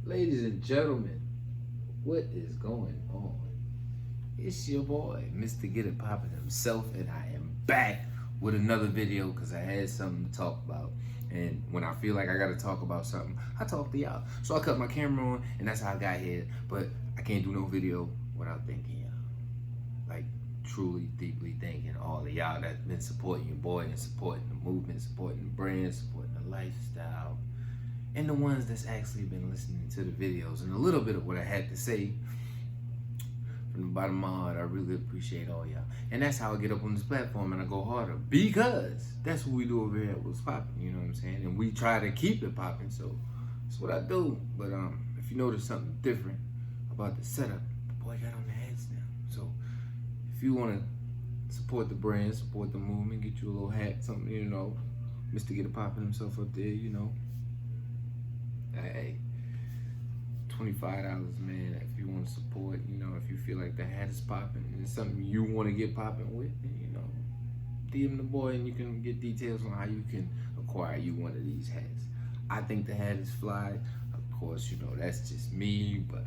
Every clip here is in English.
Ladies and gentlemen, what is going on? It's your boy, Mr. Get It Poppin' himself, and I am back with another video because I had something to talk about. And when I feel like I gotta talk about something, I talk to y'all. So I cut my camera on, and that's how I got here. But I can't do no video without thanking y'all. Like, truly, deeply thanking all of y'all that's been supporting your boy and supporting the movement, supporting the brand, supporting the lifestyle. And the ones that's actually been listening to the videos and a little bit of what I had to say. From the bottom of my heart, I really appreciate all y'all. And that's how I get up on this platform and I go harder, because that's what we do over here at What's Poppin', you know what I'm saying? And we try to keep it poppin', so that's what I do. But if you notice something different about the setup, the boy got on the hats now. So if you want to support the brand, support the movement, get you a little hat, something, you know, Mr. Get It Poppin' himself up there, you know. Hey, $25, man, if you want to support, you know, if you feel like the hat is popping and it's something you want to get popping with, then, you know, DM the boy and you can get details on how you can acquire you one of these hats. I think the hat is fly. Of course, you know, that's just me, but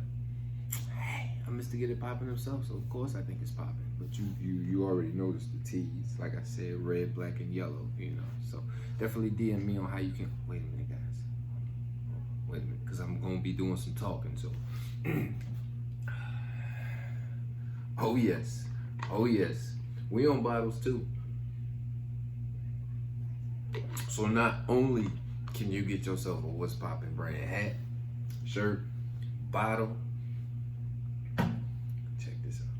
hey, I'm Mr. Get It Poppin' himself, so of course I think it's popping. But you already noticed the tees, like I said, red, black, and yellow, you know, so definitely DM me on how you can, wait a minute, guys. Wait a minute, because I'm going to be doing some talking, so. Oh yes, we on bottles too. So not only can you get yourself a What's Poppin' brand hat, shirt, bottle, check this out.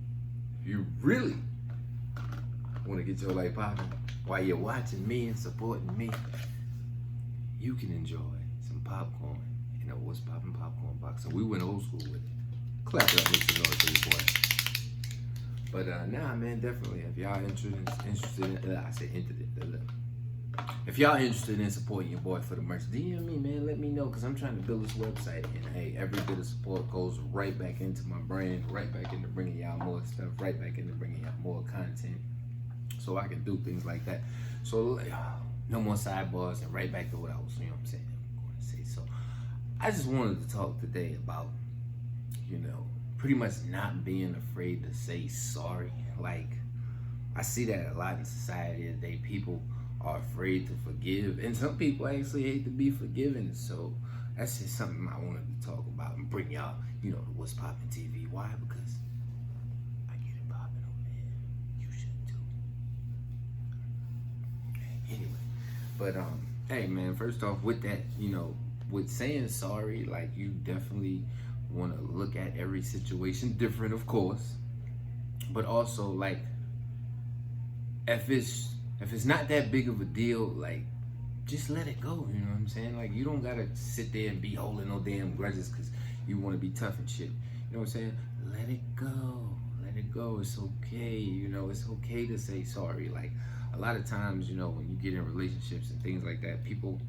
If you really want to get your life poppin' while you're watching me and supporting me, you can enjoy some popcorn in a What's Poppin' popcorn box. So we went old school with it. Clap it up, make some noise for your boy. But nah, man, definitely. If y'all interested in, I said if y'all interested in supporting your boy for the merch, DM me, man. Let me know, because I'm trying to build this website, and hey, every bit of support goes right back into my brand, right back into bringing y'all more stuff, right back into bringing y'all more content, so I can do things like that. So no more sidebars, and right back to what I was, you know what I'm saying, I'm going to say. So I just wanted to talk today about, you know, pretty much not being afraid to say sorry. Like, I see that a lot in society today. People are afraid to forgive, and some people actually hate to be forgiven. So that's just something I wanted to talk about and bring y'all, you know, to What's Poppin' TV. Why? Because I get it poppin' over here. You should too. Anyway, but hey man, first off, with that, you know, with saying sorry, like, you definitely want to look at every situation different, of course, but also, like, if it's not that big of a deal, like, just let it go, you know what I'm saying? Like, you don't gotta sit there and be holding no damn grudges because you want to be tough and shit, you know what I'm saying? Let it go, it's okay, you know, it's okay to say sorry. Like, a lot of times, you know, when you get in relationships and things like that, people,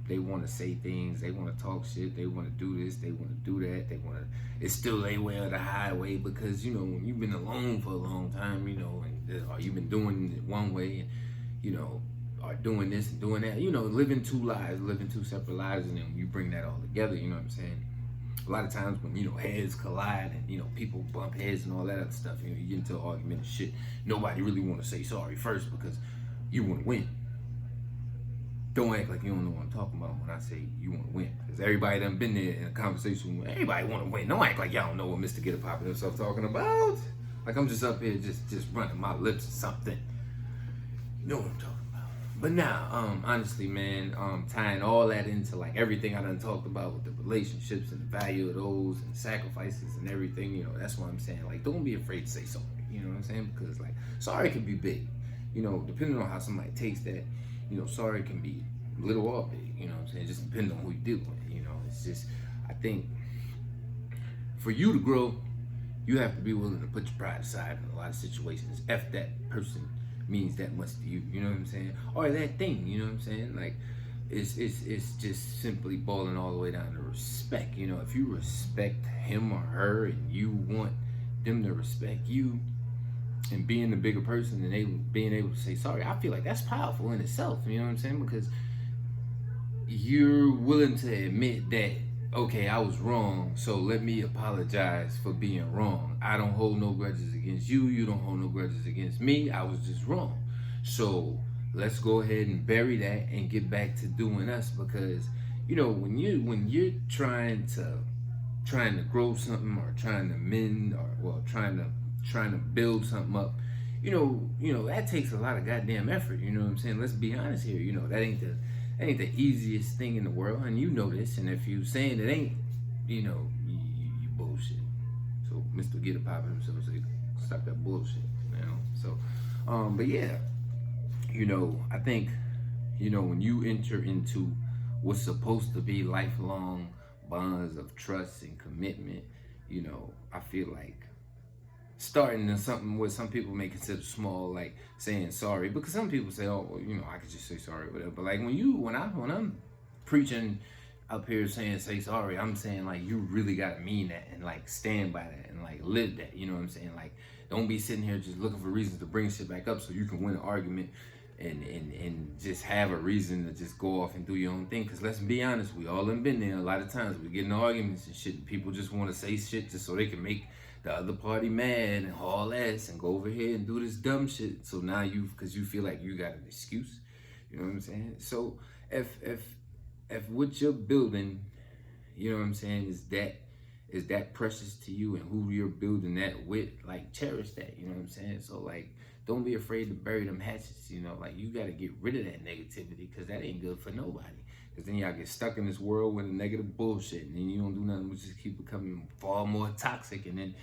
they want to say things, they want to talk shit, they want to do this, they want to do that, they want to, it's still their way or the highway, because, you know, when you've been alone for a long time, you know, and or you've been doing it one way, and, you know, or doing this and doing that, you know, living two lives, living two separate lives, and then when you bring that all together, you know what I'm saying? A lot of times when, you know, heads collide and, you know, people bump heads and all that other stuff, you know, you get into an argument and shit, nobody really want to say sorry first because you want to win. Don't act like you don't know what I'm talking about when I say you want to win. Because everybody done been there in a conversation where everybody want to win. Don't act like y'all don't know what Mr. Get It Poppin' himself talking about. Like, I'm just up here just running my lips or something. You know what I'm talking about. But now, honestly, man, tying all that into, like, everything I done talked about with the relationships and the value of those and sacrifices and everything, you know, that's what I'm saying. Like, don't be afraid to say sorry. You know what I'm saying? Because, like, sorry can be big. You know, depending on how somebody takes that, you know, sorry can be little or big, you know what I'm saying? Just depending on who you deal with, you know. It's just, I think, for you to grow, you have to be willing to put your pride aside in a lot of situations. If that person means that much to you, you know what I'm saying? Or that thing, you know what I'm saying? Like, it's just simply boiling all the way down to respect. You know, if you respect him or her and you want them to respect you, and being the bigger person and being able to say sorry, I feel like that's powerful in itself, you know what I'm saying? Because you're willing to admit that okay, I was wrong, so let me apologize for being wrong. I don't hold no grudges against you. You don't hold no grudges against me. I was just wrong. So let's go ahead and bury that and get back to doing us, because when you're trying to grow something, or trying to mend, or well trying to build something up, that takes a lot of goddamn effort. You know what I'm saying? Let's be honest here. That ain't the easiest thing in the world, and you know this. And if you saying it ain't, you bullshit. So Mr. Get It Poppin himself say, stop that bullshit. So, but yeah, I think, when you enter into what's supposed to be lifelong bonds of trust and commitment, I feel like starting in something what some people may consider small, like saying sorry, because some people say, oh, well, I could just say sorry, whatever. But like when I'm preaching up here saying say sorry, I'm saying like you really gotta mean that, and like stand by that, and like live that. You know what I'm saying? Like, don't be sitting here just looking for reasons to bring shit back up so you can win an argument, and just have a reason to just go off and do your own thing. Because let's be honest, we all have been there. A lot of times we get in arguments and shit, and people just want to say shit just so they can make the other party mad and haul ass and go over here and do this dumb shit. So now because you feel like you got an excuse. You know what I'm saying? So if what you're building, you know what I'm saying, is that precious to you, and who you're building that with, like, cherish that. You know what I'm saying? So like, don't be afraid to bury them hatchets. Like, you got to get rid of that negativity, because that ain't good for nobody. Because then y'all get stuck in this world with the negative bullshit, and then you don't do nothing but just keep becoming far more toxic, and then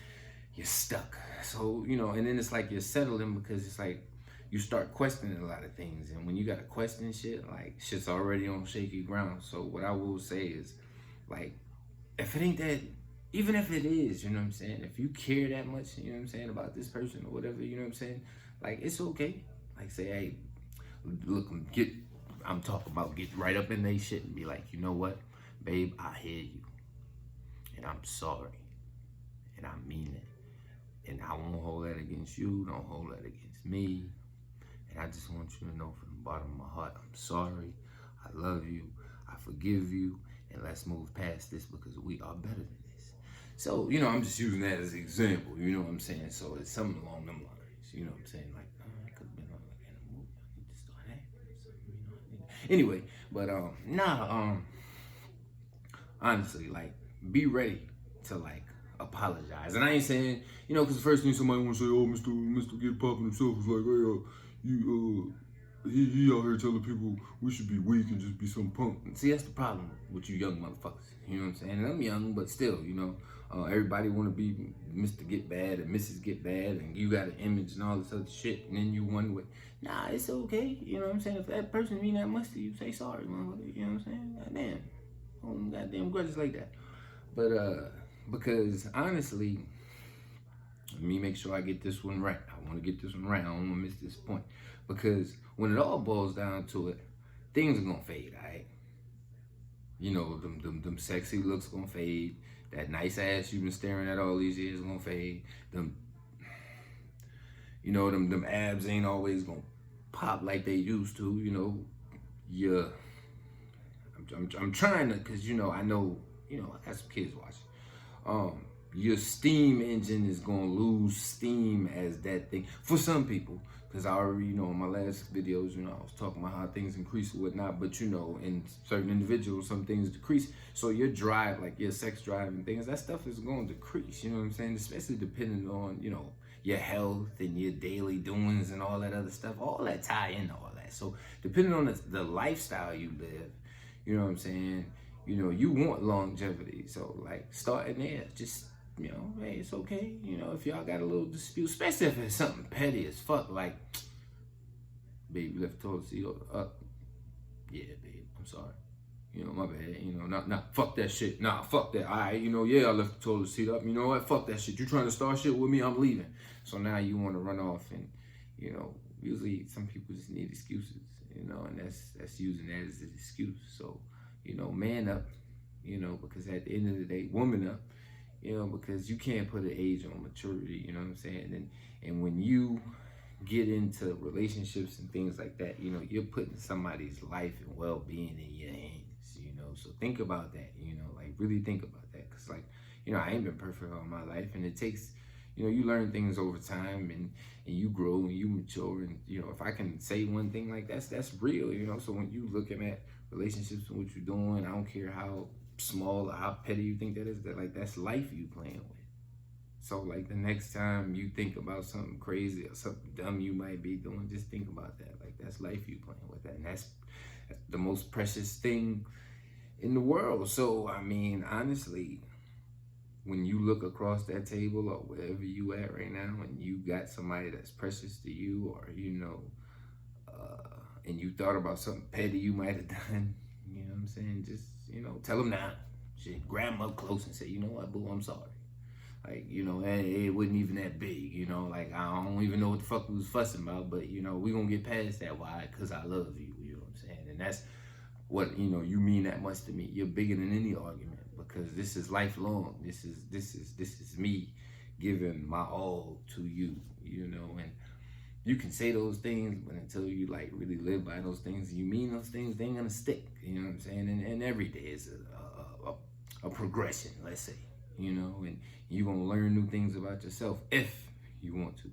you're stuck. So, and then it's like you're settling, because it's like you start questioning a lot of things. And when you got to question shit, like, shit's already on shaky ground. So what I will say is, like, if it ain't that, even if it is, you know what I'm saying, if you care that much, you know what I'm saying, about this person or whatever, you know what I'm saying, like, it's okay. Like, say, hey, look, I'm talking about get right up in they shit and be like, you know what, babe, I hear you, and I'm sorry, and I mean it, and I won't hold that against you, don't hold that against me, and I just want you to know from the bottom of my heart, I'm sorry, I love you, I forgive you, and let's move past this, because we are better than this. So, I'm just using that as an example, you know what I'm saying? So it's something along them lines, you know what I'm saying? Like, I could have been on like in a movie. I need to start acting or something, Anyway, but honestly, like, be ready to like apologize. And I ain't saying, because the first thing somebody want to say, oh, Mr. Get Poppin himself is like, hey, he out here telling people we should be weak and just be some punk. And see, that's the problem with you young motherfuckers. You know what I'm saying? And I'm young, but still, everybody want to be Mr. Get Bad and Mrs. Get Bad, and you got an image and all this other shit, and then you wonder what. Nah, it's okay. You know what I'm saying? If that person mean that much to you, say sorry, motherfucker. You know what I'm saying? Goddamn. Oh, goddamn grudges like that. But because honestly, let me make sure I get this one right. I want to get this one right. I don't want to miss this point. Because when it all boils down to it, things are going to fade, all right? Them sexy looks going to fade. That nice ass you've been staring at all these years going to fade. Them abs ain't always going to pop like they used to, I'm trying to, because, I know, I got some kids watching. Your steam engine is gonna lose steam as that thing for some people, because I already, in my last videos, I was talking about how things increase and whatnot, but in certain individuals, some things decrease. So your drive, like your sex drive and things, that stuff is going to decrease, you know what I'm saying? Especially depending on, your health and your daily doings and all that other stuff, all that tie into all that. So depending on the lifestyle you live, you know what I'm saying, you want longevity. So like starting there, just, hey, it's okay. If y'all got a little dispute, especially if it's something petty as fuck, like, babe, you left the toilet seat up. Yeah, babe, I'm sorry. My bad. Fuck that shit. Nah, fuck that. All right, yeah, I left the toilet seat up. You know what? Fuck that shit. You trying to start shit with me? I'm leaving. So now you want to run off, and, usually some people just need excuses, and that's using that as an excuse. So, man up, because at the end of the day, woman up, because you can't put an age on maturity, you know what I'm saying? And when you get into relationships and things like that, you're putting somebody's life and well-being in your hands, So think about that, like really think about that. Cause like, I ain't been perfect all my life, and it takes, you learn things over time, and you grow and you mature. And, if I can say one thing, like that's real, So when you looking at relationships and what you're doing, I don't care how small or how petty you think that is, that's life you playing with. So like the next time you think about something crazy or something dumb you might be doing, just think about that. Like that's life you playing with that. And that's the most precious thing in the world. So I mean, honestly, when you look across that table or wherever you at right now, and you got somebody that's precious to you, or and you thought about something petty you might have done, you know what I'm saying? Just tell them now. Shit, grab them up close and say, you know what, boo, I'm sorry. Like, it wasn't even that big, like I don't even know what the fuck we was fussing about, but we gonna get past that. Why? Cause I love you, you know what I'm saying? And that's what, you mean that much to me. You're bigger than any argument, because this is lifelong. This is me giving my all to you, and you can say those things, but until you like really live by those things, you mean those things, they ain't gonna stick, you know what I'm saying? And every day is a progression, let's say, and you're gonna learn new things about yourself if you want to,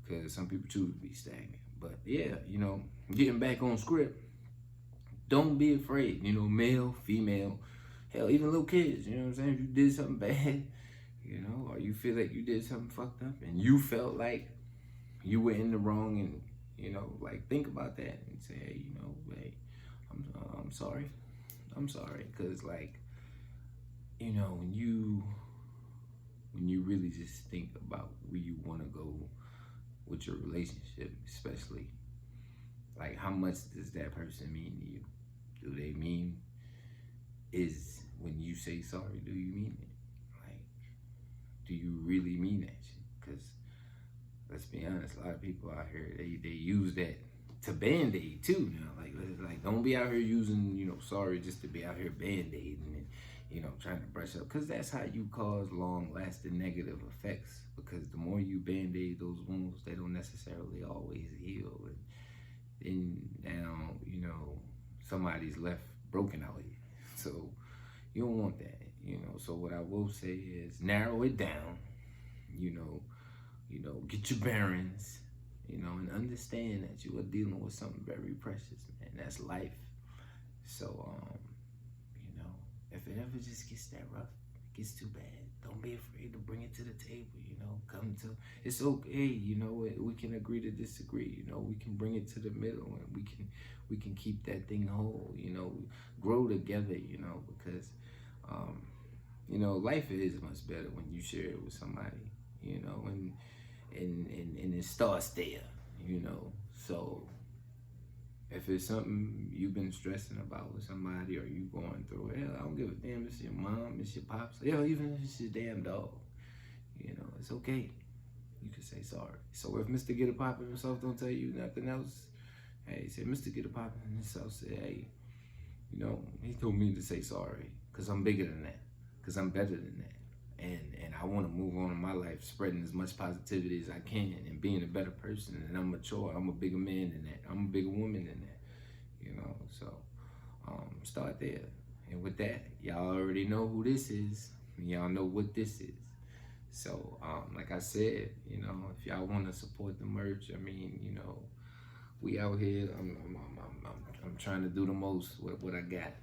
because some people choose to be stagnant. But yeah, getting back on script, don't be afraid, male, female, hell, even little kids, you know what I'm saying? If you did something bad, or you feel like you did something fucked up and you felt like you were in the wrong, and, like think about that and say, hey, hey, I'm sorry. I'm sorry. Cause like, when you really just think about where you want to go with your relationship, especially, like how much does that person mean to you? Do they mean, is when you say sorry, do you mean it? Like, do you really mean that shit? Because let's be honest, a lot of people out here, they use that to band-aid too now. Like don't be out here using, sorry just to be out here band-aiding and, trying to brush up. Because that's how you cause long-lasting negative effects. Because the more you band-aid those wounds, they don't necessarily always heal. And then now, somebody's left broken out here. So you don't want that, So what I will say is narrow it down, get your bearings, and understand that you are dealing with something very precious, man. That's life. So, if it ever just gets that rough, it gets too bad, don't be afraid to bring it to the table, come to, it's okay, we can agree to disagree, we can bring it to the middle, and we can keep that thing whole, grow together, because, life is much better when you share it with somebody, and it starts there, so if it's something you've been stressing about with somebody, or you going through, hell, I don't give a damn, it's your mom, it's your pops, hell, even if it's your damn dog, it's okay. You can say sorry. So if Mr. Get a Poppin' himself don't tell you nothing else, hey, say Mr. Get a Poppin' himself said, hey, he told me to say sorry, because I'm bigger than that, because I'm better than that. And I want to move on in my life, spreading as much positivity as I can, and being a better person, and I'm mature, I'm a bigger man than that, I'm a bigger woman than that, so start there. And with that, y'all already know who this is, and y'all know what this is. So like I said, if y'all want to support the merch, I mean, we out here, I'm trying to do the most with what I got.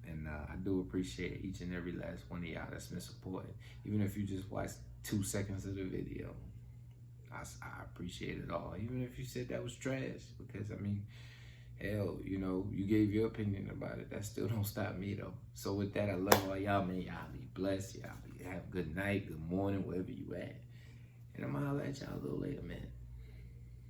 And I do appreciate each and every last one of y'all that's been supporting. Even if you just watched 2 seconds of the video, I appreciate it all. Even if you said that was trash, because I mean, hell, you gave your opinion about it. That still don't stop me though. So with that, I love all y'all, man. Y'all be blessed. Y'all have a good night, good morning, wherever you at. And I'm gonna holler at y'all a little later, man.